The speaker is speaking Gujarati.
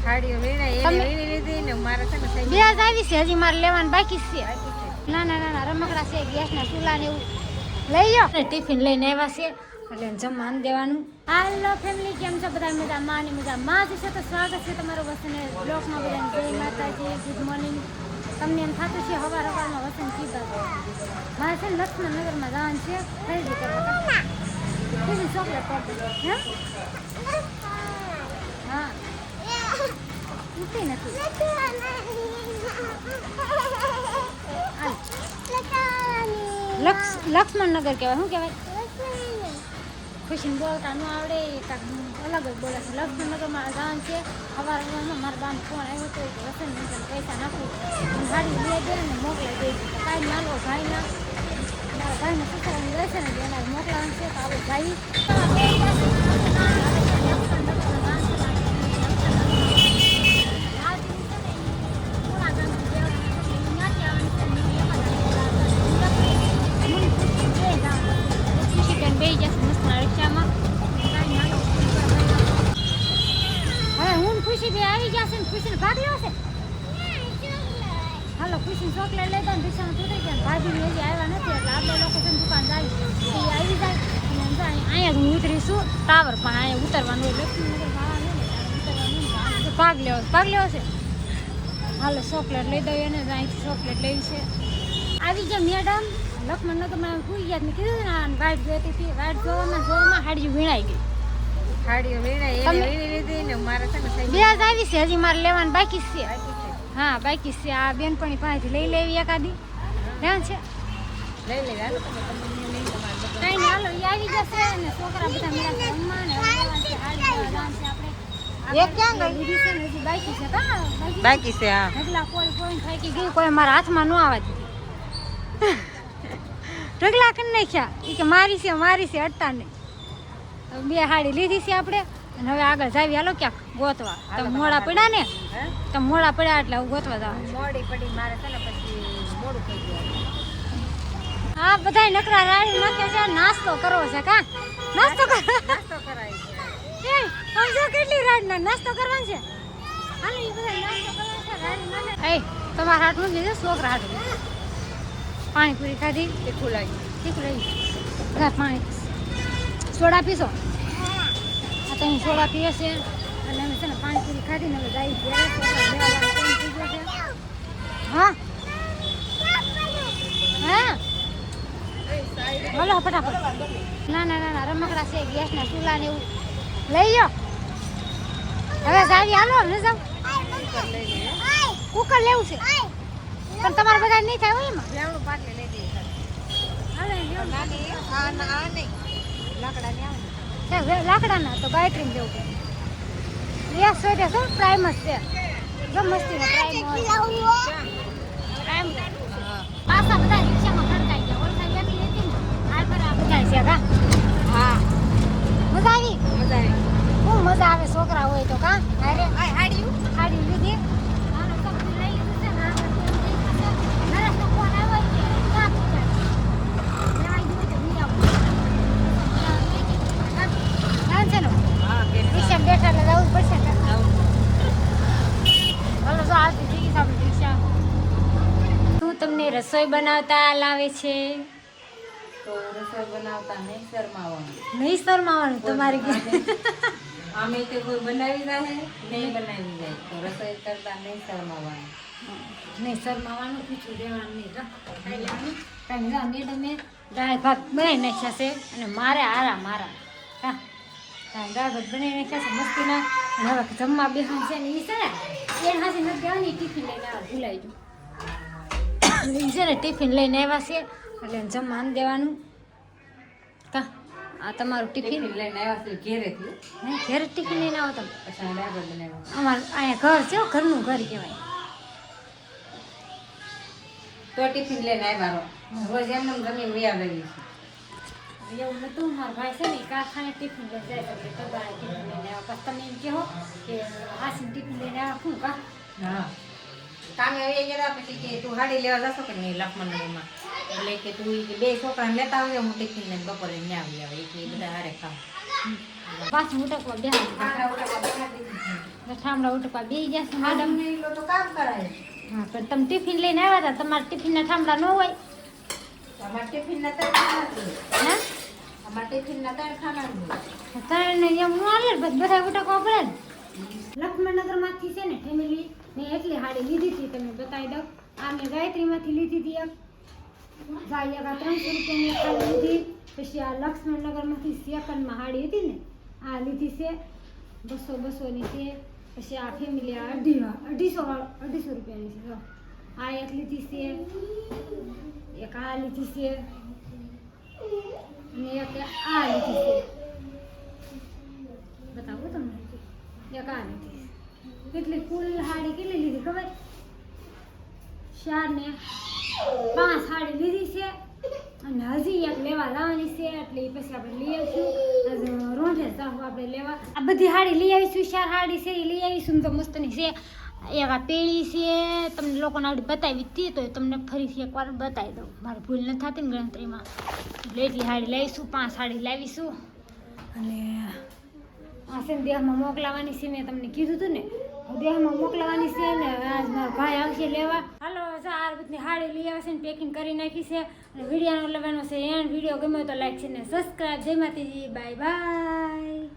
હાડીઓ વેણા એને વેણી લીધી ને મારે છે ને બે જ આવી છે, હજી મારે લેવાનું બાકી છે. નાના રમકડા છે, ગેસના ચૂલા ને એવું લઈ જાઓ. ટિફિન લઈને આવ્યા છે એટલે જમવાનું દેવાનું. હાલો ફેમિલી, કેમ છો બધા? મજામાં ને મજામાં જ છે. તો સ્વાગત છે તમારું વસંત બ્લોગમાં. બધાને જય માતાજી, ગુડ મોર્નિંગ. તમને એમ થતું છે સવારમાં વસંત કીધા મારે છે ને લક્ષ્મણનગરમાં જવાનું છે ખરીદી કરવા. ચોકલેટ હે હા ઉઠી નથી. લક્ષ્મણનગર કહેવાય. શું કહેવાય? ખુશીને બોલતા ન આવડે, એક અલગ જ બોલે છે. લક્ષ્મણનગરમાં જવાનું છે. સવારમાં મારા બાને ફોન આવ્યો હતો કે વસંત પૈસા નાખું ગાડી લઈ દે ને મોકલાઈ દે. કાંઈ નાનો ભાઈના મારા ભાઈને સુતરાની રહેશે ને એના મોકલાવાનું છે. તો આપણે ભાઈ આવી જશે ને ખુશીને ભાગ લેવો છે. હાલો ખુશીને ચોકલેટ લઈ દો ને રિક્ષામાં ઉતરી જાય. ભાભી હજી આવ્યા નથી એટલે આપણે લોકો છે ને દુકાન જાય એ આવી જાય અને અહીંયા હું ઉતરીશું ટાવર પણ અહીંયા ઉતરવાનું હોય. લક્ષ્મીનગર ભાગ લેવો છે. હાલો ચોકલેટ લઈ દઉં એને અહીંથી ચોકલેટ લેવી છે. આવી ગયા મેડમ. લક્ષ્મણનગરમાં પૂરી ગયા મેં કીધું ને વાઇટ જોઈતી હતી. વાઇટ જોવામાં હાડીઓ વીણાઈ ગઈ. હાડીઓ વેણા એને વેણી લીધી ને મારે છે ને બે જ આવી છે, હજી મારે લેવાનું બાકી છે. હા બાકી છે. આ બેનપણી પાસેથી લઈ લેવી એકાદી લેવાનું છે. લઈ લેવા હાલો તમે લઈ કઈ નહીં હાલો એ આવી જશે ને છોકરા બધા મેળા રમવા ને હજી બાકી છે. બાકી છે. હા ઢગલા કોઈ થાકી ગયું, કોઈ મારા હાથમાં ન આવવા દીધી. ઢગલા કરી નાખ્યા એ કે મારી છે અડતા નહીં. બે હાડી લીધી છે આપણે અને હવે આગળ જાવી. હાલો ક્યાંક ગોતવા. તમે મોડા પડ્યા ને, તમે મોડા પડ્યા એટલે હું ગોતવા જાવ. મોડી પડી મારે છે ને પછી મોડું થઈ ગયું. હા બધા નકરા રાડી નાખે છે. નાસ્તો કરવો છે કા? નાસ્તો કરાય છે. સમજો કેટલી રાડ નાસ્તો કરવાનો છે. હાલો એ બધા નાસ્તો કરવાનો છે. રાડી નાખે એ તમારા હાથમાં લીધે છોકરા હાથ પાણીપુરી ખાધી. તીખું લાગ્યું. પાણી સોડા પીશો? આ તો હું સોડા પીએ છે એટલે અમે છે ને પાણીપુરી ખાધી ને હવે જાય છે. હા હા બોલો ફટાફટ. નાના રમકડા છે, ગેસના ચૂલા ને એવું લઈ જાઓ. હવે જાવી હાલો ને જાવ. કુકર લેવું છે પણ તમારે બધા નહીં થાય હોય એમાં. લેવણું પાટલે લઈ દઈએ. લાકડાના તો બેટરી દેવું પડે. ગેસ હોય તો પ્રાઇમ જ છે. મસ્તીનો પ્રાઇમ પાછા બધા રિક્ષામાં ખડકાઈ ગયા. ઓળખાઈ જતી હતી ને આ બધા છે કા? હા મજા આવી. ખૂબ મજા આવે છોકરા હોય તો કા. અરે હાડી લીધી. બેઠા એટલે જવું પડશે. શું તમને રસોઈ બનાવતા લાવે છે? તો રસોઈ બનાવતા નહીં શરમાવાનું તમારી અમે તો કોઈ બનાવી જાય નહીં બનાવી જાય તો રસોઈ કરતા નહીં શરમાવાનું. પૂછું દેવાનું નહીં. મેડમે દાળ ભાત બનાવી નાખ્યા છે અને મારે મારા હા દાળ ભાત બનાવી નાખ્યા છે મસ્તીના. અને હવે જમવા બેસવાનું છે ને એ છે ને એને હાથી નથી દેવાની. ટિફિન લઈને આવ્યા ભૂલાઈ ગયું એ છે ને. ટિફિન લઈને આવ્યા છે એટલે જમવાનું દેવાનું કા. આ તમારું ટિફિન લઈને આવ્યા છે ઘેરેથી. ઘેર ટિફિન લઈને આવો તમે? પછી દાળ ભાત બનાવ્યા. અમારે અહીંયા ઘર છે, ઘરનું ઘર કહેવાય. તો ટિફિન લઈને આવ્યા રોજ એમને જમીન વ્યા આવી છે. એવું નતું. મારા ભાઈ છે ને કારખાને ટિફિન લઈને જાય છે. તગાળે ટિફિન લઈને આવ્યા. પછી તમે એમ કહો કે આસીને ટિફિન લઈને આવ્યા શું કા? હા કામે આવી ગયા પછી કે તું હાડી લેવા જશો કે નહીં લક્ષ્મણનગરમાં? એટલે કે તું બે છોકરાને લેતા આવજે, હું ટિફિન લઈને બપોરે ન્યા આવી આવે. એ બધા હારે ખાવ. પાછું ઉટકવા બેહાડી ઠામડા ઉટકવા બેહાડી દીધી. ઠામડા ઉટકવા બેસી જશે મેડમ. આદમને ઈ લો તો કામ કરાય. હા પણ તમે ટિફિન લઈને આવ્યા હતા, તમારા ટિફિનના ઠામડા ન હોય? અમાર ટિફિનના 3 ખાના છે. હે અમાર ટિફિનના 3 ખાના છે. તારે એમ ન હાલે ને, બધા ઉટકવા પડે ને. લક્ષ્મણનગરમાંથી છે ને ફેમિલી મેં એટલી હાડી લીધી હતી, તમને બતાવી દઉં. આ મેં ગાયત્રીમાંથી લીધી હતી એક. જાય આ 300 રૂપિયાની એક હાડી લીધી. પછી આ લક્ષ્મણનગરમાંથી સેકન્ડમાં હાડી હતી ને, આ લીધી છે 200-200ની છે. પછી આ ફેમિલી આ 250 રૂપિયાની છે. જો આ એક લીધી છે, એક આ લીધી છે અને એક આ લીધી છે. બતાવું તમને, એક આ લીધી છે. કેટલી કુલ હાડી કેટલી લીધી ખબર? 4 ને 5 હાડી લીધી છે. અને હજી એક લેવા લાવવાની છે, એટલે ઈ પછી આપણે લઈ આવીશું. રોંઢે જાહું આપણે લેવા. આ બધી હાડી લઈ આવીશું, 4 હાડી છે એ લઈ આવીશું. તો મસ્તની છે. એક આ પેળી છે, તમને લોકોને આવડી બતાવી હતી તો તમને ફરીથી એકવાર બતાવી દઉં, મારે ભૂલ ન થતી ને ગણતરીમાં. એટલે એટલી હાડી લાવીશું, 5 હાડી લાવીશું. અને આ છે ને દેહમાં મોકલાવાની છે, મેં તમને કીધું હતું ને દેહમાં મોકલાવાની છે ને. આજ મારો ભાઈ આવશે લેવા. હાલો આ બધી હાડી લઈ આવે છે ને પેકિંગ કરી નાખી છે. અને વિડીયોનો લેવાનો છે એન્ડ. વિડીયો ગમ્યો તો લાઈક છે ને સબસ્ક્રાઈબ. જય માતાજી, બાય બાય.